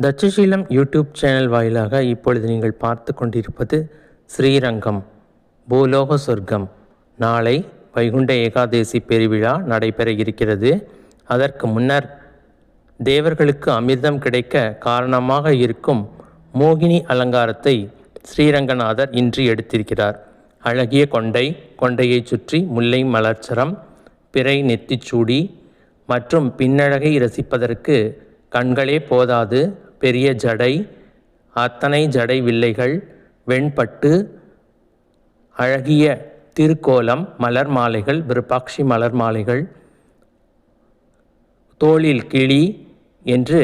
Takshashila YouTube channel வாயிலாக இப்பொழுது நீங்கள் பார்த்து கொண்டிருப்பது ஸ்ரீரங்கம் பூலோக சொர்க்கம். நாளை வைகுண்ட ஏகாதேசி பெருவிழா நடைபெற இருக்கிறது. அதற்கு முன்னர் தேவர்களுக்கு அமிர்தம் கிடைக்க காரணமாக இருக்கும் மோகினி அலங்காரத்தை ஸ்ரீரங்கநாதர் இன்று எடுத்திருக்கிறார். அழகிய கொண்டையை சுற்றி முல்லை மலர்ச்சரம், பிறை நெத்திச்சூடி மற்றும் பின்னழகை ரசிப்பதற்கு கண்களே போதாது, பெரிய ஜடை, அத்தனை ஜடை வில்லைகள், வெண்பட்டு, அழகிய திருக்கோலம், மலர் மாலைகள், விருப்பாட்சி மலர் மாலைகள், தோளில் கிளி என்று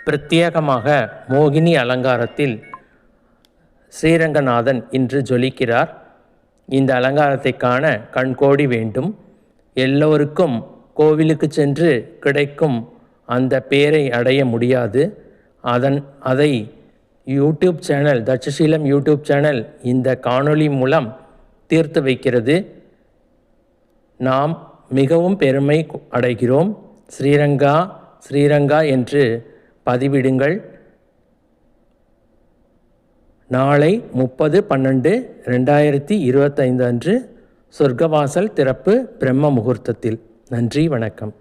பிரத்யேகமாக மோகினி அலங்காரத்தில் ஸ்ரீரங்கநாதன் இன்று ஜொலிக்கிறார். இந்த அலங்காரத்தை காண கண்கோடி வேண்டும். எல்லோருக்கும் கோவிலுக்கு சென்று கிடைக்கும் அந்த பேரை அடைய முடியாது. அதை YouTube channel, Takshashila YouTube channel இந்த காணொளி மூலம் தீர்த்து வைக்கிறது. நாம் மிகவும் பெருமை அடைகிறோம். ஸ்ரீரங்கா ஸ்ரீரங்கா என்று பதிவிடுங்கள். நாளை 30/12/2025 அன்று சொர்க்கவாசல் திறப்பு பிரம்ம முகூர்த்தத்தில். நன்றி, வணக்கம்.